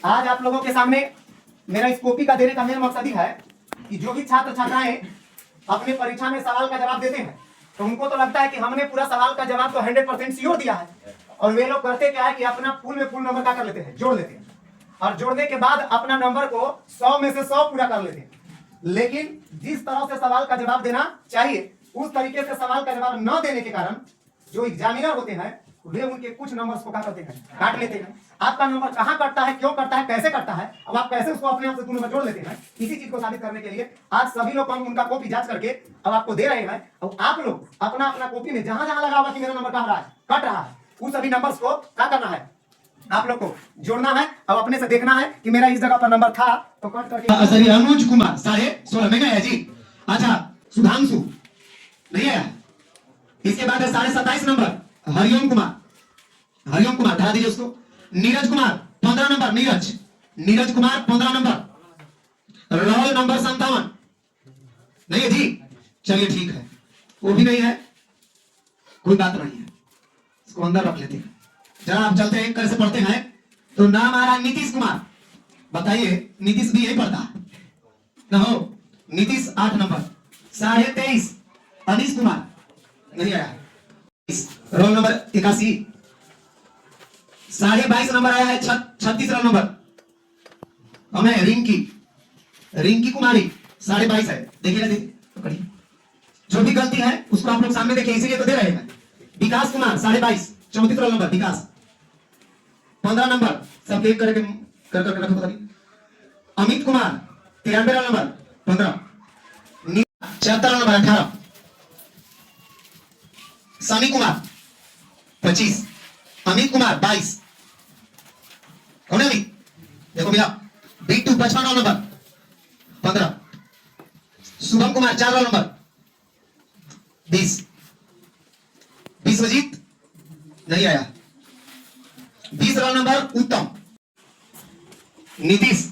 आज आप लोगों के सामने मेरा इस कॉपी का देने का मेन मकसद ही है कि जो भी छात्र छात्राएं अपने परीक्षा में सवाल का जवाब देते हैं तो उनको तो लगता है कि हमने पूरा सवाल का जवाब तो 100% श्योर दिया है, और वे लोग करते क्या है कि अपना फुल में फुल नंबर क्या कर लेते हैं, जोड़ लेते हैं, और जोड़ने के बाद अपना नंबर को 100 में से 100 पूरा कर लेते हैं। लेकिन जिस तरह से सवाल का जवाब देना चाहिए उस तरीके से सवाल का जवाब न देने के कारण जो एग्जामिनर होते हैं वे उनके कुछ नंबर्स को क्या करते हैं, काट लेते हैं। आपका नंबर कहाँ कटता है, क्यों कटता है, कैसे कटता है, अब आप कैसे उसको अपने आप से नंबर जोड़ लेते हैं, इसी चीज को साबित करने के लिए आज सभी लोग हम उनका कॉपी जांच करके अब आपको दे रहे हैं। और आप लोग अपना अपना कॉपी में जहां जहां लगा होगा कि मेरा नंबर कहाँ रहा है, कट रहा है, उन सभी नंबर्स को क्या करना है, आप लोग को जोड़ना है। अब अपने से देखना है कि मेरा इस जगह पर नंबर था तो कट करके। सर अनुज कुमार 16.5 में गया जी। अच्छा सुधांशु नहीं आया। इसके बाद है 27.5 नंबर हरिओम कुमार, हरिओम कुमार हटा दीजिए उसको। Neeraj Kumar 15 number, Neeraj Kumar 15 number. Roll number 57 नहीं है जी। चलिए ठीक है, वो भी नहीं है, कोई बात नहीं है, इसको अंदर रख लेते हैं। जरा आप चलते हैं, कैसे पढ़ते हैं तो नाम आ रहा है नीतीश कुमार। बताइए नीतीश भी यही पढ़ता है ना हो। नीतीश 8 नंबर। 23.5 अनीश कुमार नहीं आया। Roll number 81। 22.5 नंबर आया है 36 रोल नंबर हमें रिंकी कुमारी 22.5 है। देखिए ना, देखिए जो भी गलती है उसको आप लोग सामने देखिए, इसीलिए तो दे रहे हैं। Vikas Kumar 22.5 34 roll number Vikas. 15 number सब एक करके कर करके रखो। Amit Kumar 93 roll number 15। 74 number 18। Sunny Kumar 25। Amit Kumar 22। कौन है अमित, देखो भैया। Bittu 55 roll number 15। Shubham Kumar 4 roll number 20। Vishwajeet नहीं आया। 20 roll number Uttam. Nitish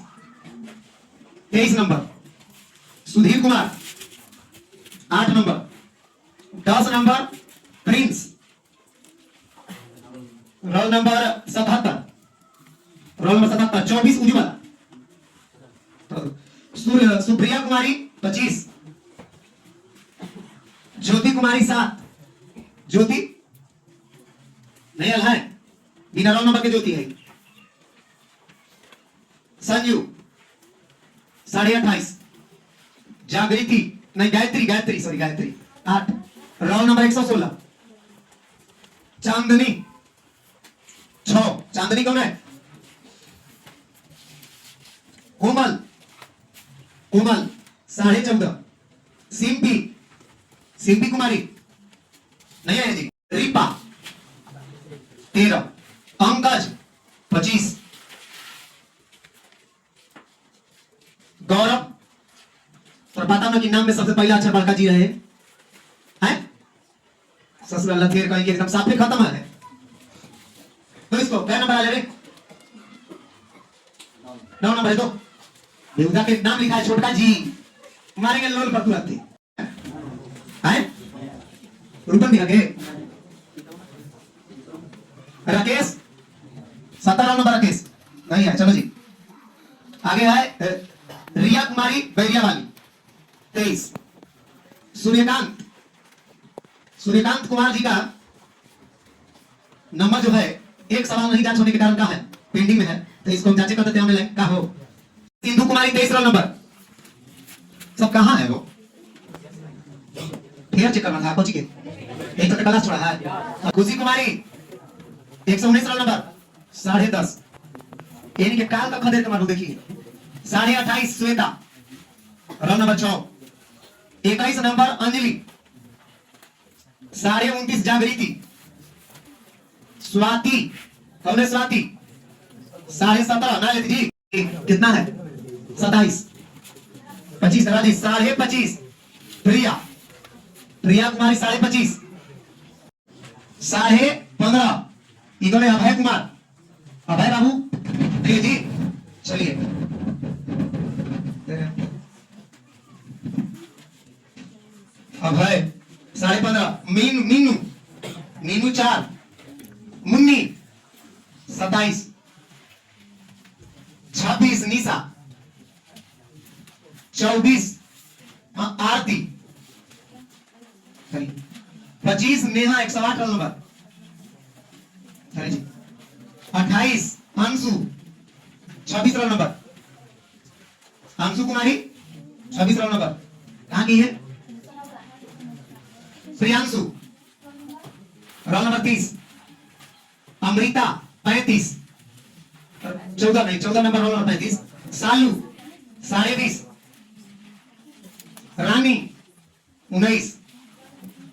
23 number. Sudhir Kumar 8 number. 10 number Prince. Roll number 77। Role number 77। 24 उज्ज्वल। सुप्रिया कुमारी 25। ज्योति कुमारी 7। ज्योति नहीं है, बिना रोल नंबर के ज्योति है। संजू 28.5। जागृति नहीं, Gayatri sorry Gayatri 8। Roll number 116। चांदनी 6। चांदनी कौन है? कोमल 14.5। सिंपी कुमारी नहीं है जी। रिपा 13। पंकज 25। गौरव तो पता ना कि नाम में सबसे पहला अक्षर बड़का जी रहे हैं। ससुर अल्लाह थेर कहीं एकदम साफे खत्म है। तो इसको क्या नंबर आ जाए? 9 नंबर है। तो देवता के नाम लिखा है छोटका जी, मारेंगे लोल पर तुरंत है। रूपन दिखा के राकेश 17 नंबर राकेश नहीं है। चलो जी आगे है रिया कुमारी बैरिया वाली 23। सूर्यकांत कुमार जी का नंबर जो है एक सवाल नहीं जांच होने के कारण का है, पेंडिंग में है, तो इसको हम जांचे कर देते हैं ऑनलाइन का हो। सिंधु कुमारी 23 रोल नंबर। सब कहां है वो, फिर चेक करना था कोची के एक तो क्लास छोड़ा है। खुशी कुमारी 119 रोल नंबर 10.5। यानी कि काल का खदेर का मालूम देखिए। 28.5 Shweta roll number 6। 21 number Anjali. 29.5 जागृति। स्वाति कौन है? स्वाति 17.5 ना लेती जी। कितना है? 27। 25 राजेश 25.5। प्रिया कुमारी 25.5। 15.5 इधर है अभय कुमार। अभय बाबू देखिए जी। चलिए Abhay 15.5। Meenu 4। Munni 27। 23 Nisha, 24 Aarti, 25 Neha 108 roll number, 28 Anshu 26 roll number, Anshu Kumari 26 roll number. कहां की है? प्रियांशु रोल नंबर 30, अमृता 35, 14 नहीं 14 नंबर रोल नंबर 35, सालू 20.5, रानी 19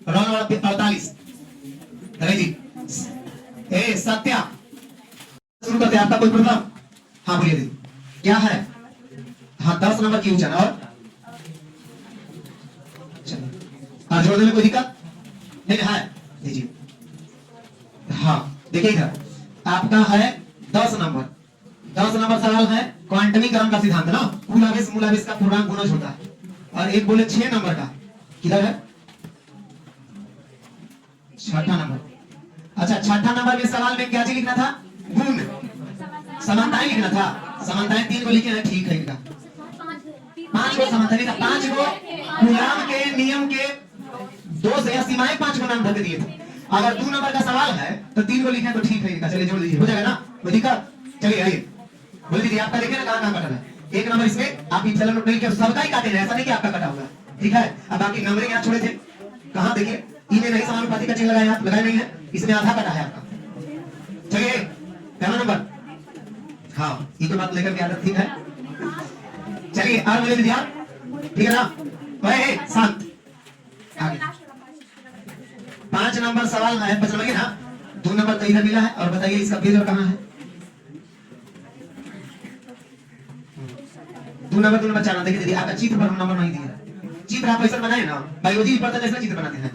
रोल नंबर 48। अरे जी ए सत्या, शुरू करते हैं। आपका कोई प्रॉब्लम? हाँ बोलिए दीदी क्या है? हाँ 10 नंबर की ऊंचाई और हाँ जोड़ने में कोई दिक्कत नहीं है? दीजिए। हाँ देखिए इधर आपका है 10 नंबर। 10 नंबर सवाल है क्वांटमीकरण का सिद्धांत ना, कुल आवेश मूल आवेश का पूर्णांक गुणज होता है। और एक बोले 6 नंबर का, किधर है? छठा नंबर। अच्छा छठा नंबर में सवाल में क्या चीज लिखना था? गुण। समानताएं लिखना था। समानताएं 3 को लिखे हैं, ठीक है इनका 5 को समानताएं का 5 को कूलाम के नियम के 2 से या सीमाएं 5 को नाम धर के दिए थे। अगर 2 नंबर का सवाल है तो 3 को लिखे तो ठीक है इनका। चलिए जोड़ दीजिए, हो जाएगा ना? कोई दिक्कत? चलिए आइए बोल दीजिए। आपका देखिए ना कहां कटा है। 1 नंबर इसमें आप चलन नोट नहीं किया, सबका ही काटे हैं, ऐसा नहीं कि आपका कटा होगा, ठीक है? अब बाकी नंबरिंग यहाँ छोड़े थे, कहां देखिए इन्हें नहीं समानुपाती का चिन्ह लगाया, आप लगाए नहीं है, इसमें आधा कटा है आपका। चलिए पहला नंबर, हाँ ये तो बात लेकर के आदत ठीक है। चलिए और बोले दीजिए आप, ठीक है ना? वही शांत आगे 5 नंबर सवाल है, 5 नंबर ना 2 नंबर तो इधर मिला है। और बताइए इसका पेज और कहां है? 2 नंबर 2 नंबर 4 नंबर। देखिए आपका चित्र पर नंबर नहीं दिया, चित्र आप ऐसा बनाए ना बायोलॉजी पढ़ते जैसा चित्र बनाते हैं।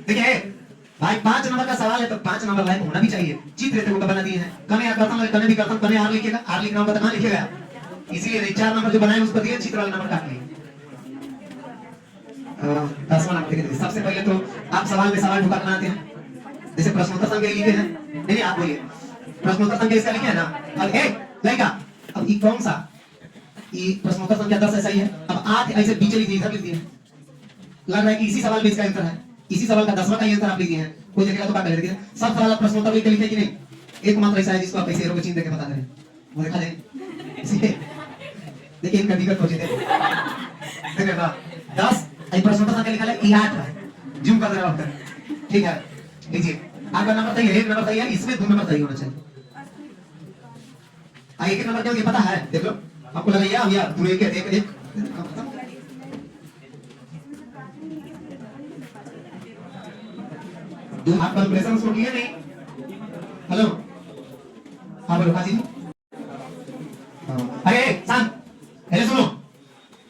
देखिए भाई 5 नंबर का सवाल है तो 5 नंबर लायक होना भी चाहिए। चित्र तो बना दिए हैं, कने या करता कने भी करता कने आर लिखेगा, आर लिखना होगा तो कहां लिखेगा? इसीलिए 4 नंबर जो बनाए उस पर दिए, चित्र वाला नंबर काट लिए। 10वां नंबर देखिए। सबसे पहले तो आप सवाल में सवाल ढुका बनाते हैं, जैसे प्रश्नोत्तर संख्या लिखे हैं। नहीं आप बोलिए प्रश्नोत्तर संख्या इसका लिखे है ना। अब ए लड़का, अब ये कौन सा? ये प्रश्नोत्तर संख्या 10 ऐसा ही है। अब 8 ऐसे बीच लिख दिए, इधर लिख दिए। लग रहा है कि इसी सवाल में इसका आंसर है, इसी सवाल का 10वां का आंसर आप लिख दिए हैं। कोई देखेगा तो क्या करेगा? सब सवाल प्रश्नोत्तर लिख के लिखे कि नहीं? एकमात्र ऐसा है जिसको आप ऐसे एरो के चिन्ह देके बता दें, वो देखा जाए। देखिए इनका दिक्कत हो जाए। देखिए ना 10 आई प्रश्नोत्तर संख्या लिखा है, ये 8 है, जूम कर दे रहा हूं, ठीक है? लीजिए आपका नंबर सही है, 1 नंबर सही है, इसमें 2 नंबर सही होना चाहिए। एक एक नंबर क्या होता है पता है? देख लो आपको लगा यार तुम एक दो आप कैलकुलेशन उसको किए नहीं? हेलो हाँ बोलो काजी। अरे शांत, अरे सुनो,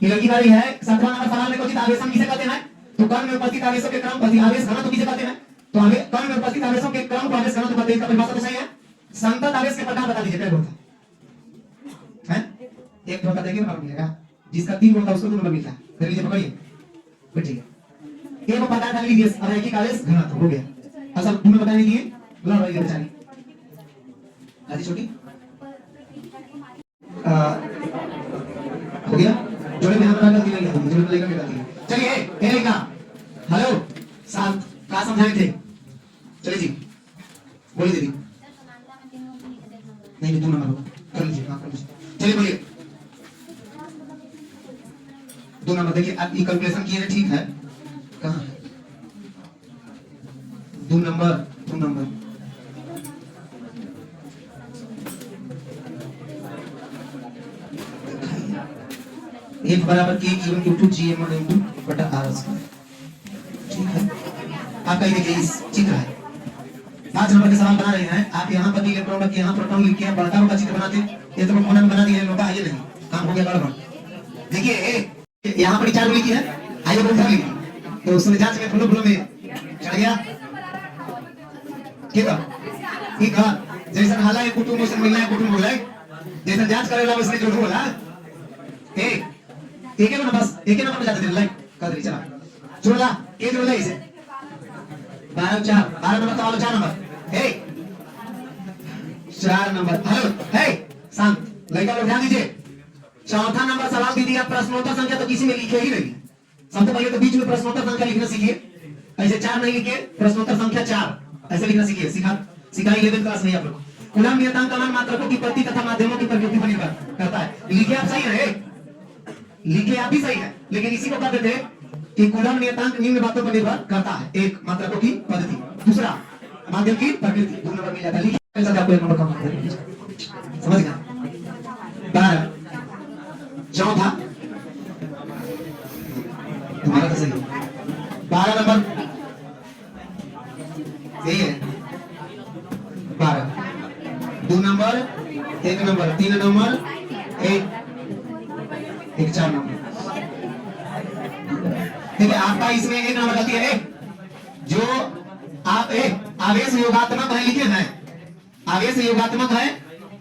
ये लड़की वाली है 17वां नंबर सवाल में क्वचित आवेशम किसे कहते हैं? तो कण में उपस्थित आवेशों के क्रम को आवेश घनत्व किसे कहते हैं? तो हमें कण में उपस्थित आवेशों के क्रम को आवेश घनत्व कहते हैं। इसका परिभाषा तो सही है। संतत आवेश के प्रकार बता दीजिए। क्या होता है? एक धोखा देंगे नंबर मिलेगा, जिसका 3 होता है उसको 2 नंबर मिलता है। कर लीजिए पकड़िए, बैठिए। एक पता कर लीजिए अरैखिक आवेश घनत्व हो गया। असल 2 नंबर बताने दिए बुला रही है बेचारी आधी छोटी हो गया। जोड़े में हमारा गलती नहीं है, जोड़े में लेकर गलती है। चलिए ए लेगा हेलो शांत का समझाए थे? चलिए जी बोलिए दीदी। नहीं 2 नंबर होगा, कर लीजिए हाँ कर लीजिए। चलिए बोलिए 2 नंबर। देखिए आप ये कैलकुलेशन किए हैं ठीक है, कहां है 2 नंबर? 2 नंबर एक बराबर के इवन इनटू gm1 इनटू बटा r स्क्वायर, ठीक है? आपका ये देखिए इस चित्र है, 5 नंबर के सवाल बना रहे हैं आप। यहाँ पर इलेक्ट्रॉन रखिए, यहाँ प्रोटॉन लिखिए, बड़का का चित्र बनाते हैं। ये तो कॉमन बना दिए लोग, आइए नहीं काम हो गया गड़बड़। देखिए यहाँ पर 4 लिखी है, आइए बोल लिखी तो उसने जांच में फुलो फुलो में चढ़ गया। ठीक है जैसा हाला है कुटुंब से मिलना है कुटुंब बोला है, जैसा जांच करेगा उसने जो बोला एक नंबर बस एक नंबर में जाते थे लाइक कर दे। चला जोड़ ला के जोड़ ले इसे 12 नंबर सवाल 4 नंबर ए 4 नंबर। हेलो हे शांत लड़का लोग ध्यान दीजिए, चौथा नंबर सवाल दे दिया, प्रश्नोत्तर संख्या तो किसी में लिखे ही नहीं है। सबसे पहले तो बीच में प्रश्नोत्तर संख्या लिखना सीखिए। ऐसे 4 नहीं लिखे, प्रश्नोत्तर संख्या 4 ऐसे लिखना सीखिए। सिखा 11th क्लास में आप लोग। कूलम नियतांक कलन मात्रकों की प्रति तथा माध्यमों की प्रकृति पर निर्भर करता है। लिखे आप सही है, लिखे आप भी सही है, लेकिन इसी को कहते थे कि कूलम नियतांक निम्न बातों पर निर्भर करता है। एक, मात्रकों की पद्धति, दूसरा माध्यम की प्रकृति। 2 नंबर मिल जाता है। लिखिए आपको 1 नंबर कम कर देंगे। समझ गए? 12 चौथा तुम्हारा तो सही है। 12 नंबर यही है। 12 2 नंबर 1 नंबर 3 नंबर 1 4 नंबर। ठीक है, आपका इसमें 1 नंबर गलती है। जो आप आवेश योगात्मक है लिखे हैं, आवेश योगात्मक है,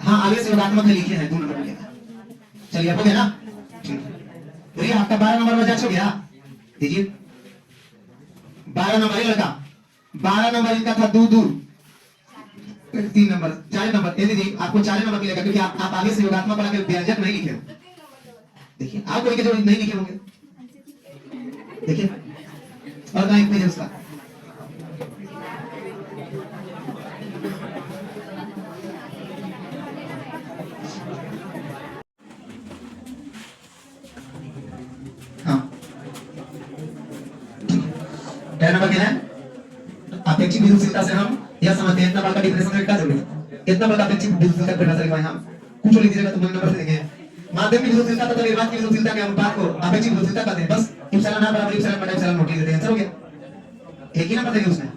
हाँ आवेश योगात्मक है लिखे हैं, 2 नंबर मिलेगा। चलिए हो गया ना? ठीक है, आपका 12 नंबर बचा हो गया। दीजिए 12 नंबर ये लड़का, 12 नंबर इनका था 2 2 3 नंबर 4 नंबर। ये दीजिए आपको 4 नंबर मिलेगा, क्योंकि आप आवेश योगात्मक वाला के व्यंजक नहीं लिखे हो। देखिए आप कोई के जो नहीं लिखे होंगे, देखिए और कहीं पेज है उसका। नंबर क्या है? अपेक्षित विद्युतशीलता से हम यह समझते हैं इतना बड़ा डिफरेंस में क्या जरूरी है, इतना बड़ा अपेक्षित विद्युतशीलता का घटा हम कुछ लिख दीजिएगा तो नंबर से देंगे। माध्यम की विद्युतशीलता तथा निर्वात की विद्युतशीलता के अनुपात को अपेक्षित विद्युतशीलता कहते हैं। बस इप्सिलॉन r बराबर इप्सिलॉन बटा इप्सिलॉन नॉट लिख देते हैं। आंसर हो गया। एक ही नंबर देंगे उसमें,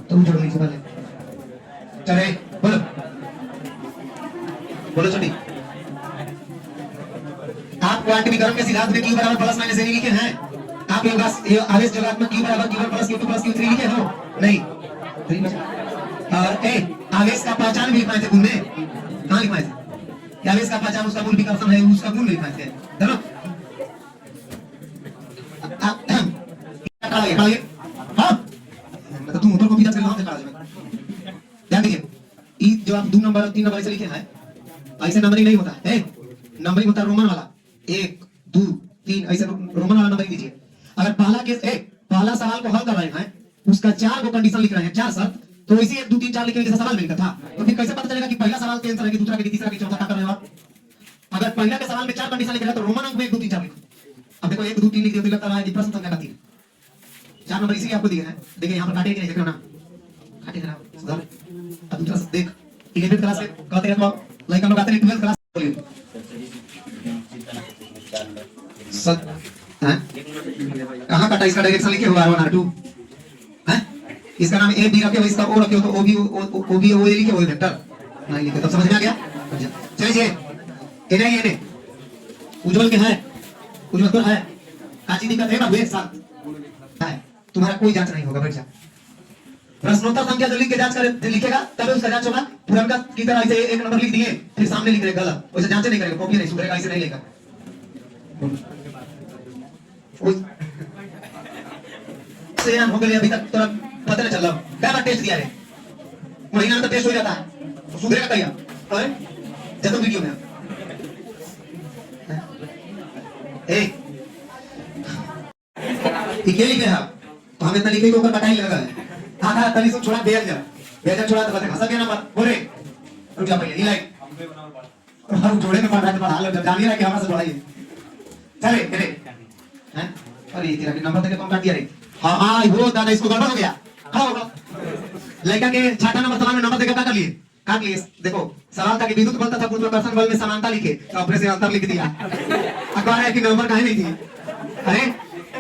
तुम जोड़ लीजिए पहले। चले बोलो बोलो छोटी। आप क्वांटमीकरण के सिद्धांत में q बराबर प्लस माइनस नहीं लिखे हैं? आप आवेश योगात्मक q बराबर q1 plus q2 plus q3 लिखे हो? नहीं। और आवेश का पहचान भी लिखवाए थे गुण में, कहाँ लिखवाए थे? आवेश का पहचान उसका मूल विकर्षण है, उसका गुण लिखवाए थे। चलो हाँ मतलब तुम ऊपर को भी कर ध्यान दीजिए। जो आप 2 नंबर और 3 नंबर ऐसे लिखे हैं, ऐसे नंबरिंग नहीं होता है। नंबरिंग होता है रोमन वाला, 1 2 3 ऐसे रोमन वाला नंबरिंग दीजिए। अगर पहला सवाल को हल कर रहे हैं, उसका 4 को कंडीशन लिख रहे हैं, 4 शर्त, तो इसी 1 2 3 4 लिखने जैसा सवाल मिलता था। तो फिर कैसे पता चलेगा कि पहला सवाल के आंसर है कि दूसरा के तीसरा के चौथा क्या कर रहे हो आप? अगर पहला के सवाल में 4 कंडीशन लिख रहे हैं तो रोमन अंक में 1 2 3 4 लिखो। अब देखो 1 2 3 लिख दिया तो लगता है कि प्रश्न संख्या का 3। 4 नंबर इसीलिए आपको दिए हैं। देखिए यहां पर काटे कि नहीं, देखो ना काटे जरा सुधार। अब दूसरा देख 11th क्लास में कहते हैं तो लाइक हम लोग आते हैं 12th क्लास बोलिए सर हैं कहां काटा? इसका डायरेक्शन लिखे हुआ R1 R2 हैं? इसका नाम A B रखे हो, इसका O रखे हो, तो O B O लिखे हो वेक्टर नहीं लिखे। तब समझ में आ गया? चलिए ये नहीं ये उज्जवल के है, उज्जवल तो है, काची दिक्कत है बाबू, एक साथ है, तुम्हारा कोई जांच नहीं होगा। बैठ जा। प्रश्नोत्तर संख्या जो लिख के जांच कर लिखेगा तभी उसका जांच होगा। पुरनका की तरह ऐसे 1 नंबर लिख दिए फिर सामने लिख रहे गलत, वैसे जांच नहीं करेगा, कॉपी नहीं सुधरेगा, ऐसे नहीं लेगा। से हो गए अभी तक तोरा पता नहीं चल रहा क्या बात टेस्ट दिया रे, महीना में तो टेस्ट हो जाता है, तो सुधरेगा क्या अरे जब वीडियो में ए ठीक है लिखे हैं तो हम इतना लिखे के ऊपर कटाई लगा है। हां हां तनी से छोड़ा बेजा छोड़ा तो हंसा के नंबर बोले रुक जा भैया ये लाइक हम जोड़े में पढ़ रहा है, पढ़ा लो जब जानिए ना कि हमारे से बढ़ाइए चले मेरे हैं। अरे तेरा के नंबर देके कौन काट दिया रे? हां हां वो दादा इसको गड़बड़ हो गया। हां होगा लड़का के छठा नंबर सवाल में नंबर देके काट लिए देखो सवाल था कि विद्युत बल तथा गुरुत्वाकर्षण बल में समानता लिखे, तो अपने से अंतर लिख दिया। अखबार है कि नंबर काहे नहीं थी? अरे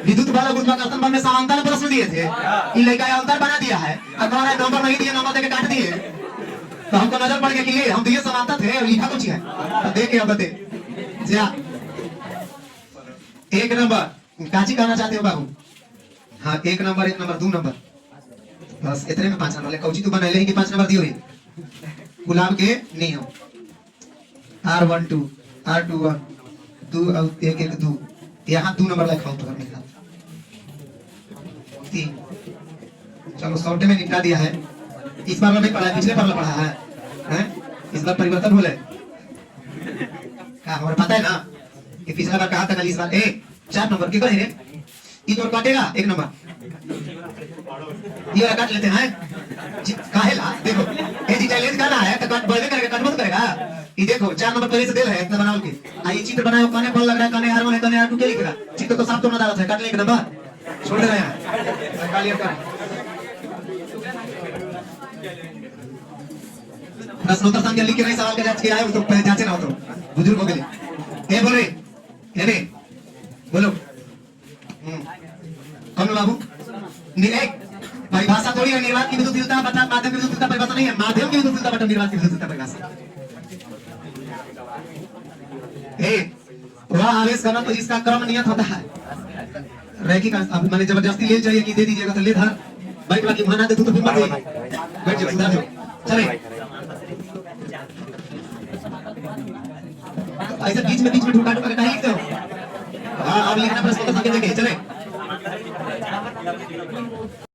विद्युत बल और गुरुत्वाकर्षण बल में समानता ने प्रश्न दिए थे, ये लड़का अंतर बना दिया है। अखबार है नंबर नहीं दिया, नंबर देके काट दिए। तो हमको नजर पड़ गया कि ये हम तो ये समानता थे, लिखा कुछ है तो देख के अब बते जा 1 नंबर काची कहना चाहते हो बाबू? हाँ 1 नंबर 2 नंबर बस इतने में 5 नंबर कौची तो बनाए कि 5 नंबर दियो रे। गुलाब के नियम R12 R21 2 और 1 1 2 यहाँ 2 नंबर लिखा तो करने का 3। चलो शॉर्ट में निपटा दिया है। इस बार नहीं पढ़ा है, पिछले बार पढ़ा है हैं? इस बार परिवर्तन बोले हाँ हमारे पता है ना कि पिछला बार कहा था कल इस बार 4 नंबर की कहे ये तो काटेगा 1 नंबर ये वाला काट लेते हैं काहे ला देखो ये जी चैलेंज करना है तो कट बढ़े करेगा कट मत करेगा ये देखो 4 नंबर पहले से दे रहे हैं इतना बनाओ के ये चित्र बनाए कने बल लग रहा है कने हार में कने हार टूटे लिखेगा चित्र तो साफ तो ना डाला था काट ले 1 नंबर छोड़ दे रहे हैं कालियर का प्रश्नोत्तर संख्या लिख के नहीं सवाल का जांच किया है तो पहले जांचे ना हो तो बुजुर्ग हो गए ए बोल रहे ए बोलो कौन बाबू परिभाषा थोड़ी है निर्वात की विद्युतीयता बता माध्यम की विद्युतीयता परिभाषा नहीं है माध्यम की विद्युतीयता बता निर्वात की विद्युतीयता परिभाषा वह आवेश करना तो इसका क्रम नियत होता है रैखिक अब मैंने जबरदस्ती ले चाहिए कि दे दीजिएगा तो ले धर बैठ बाकी माना दे तू तो फिर मत बैठ जाओ सुधार जाओ चले ऐसे बीच में ढुका ढुका के कहीं लिखते हो अब लिखना प्रश्न तो संख्या देंगे चले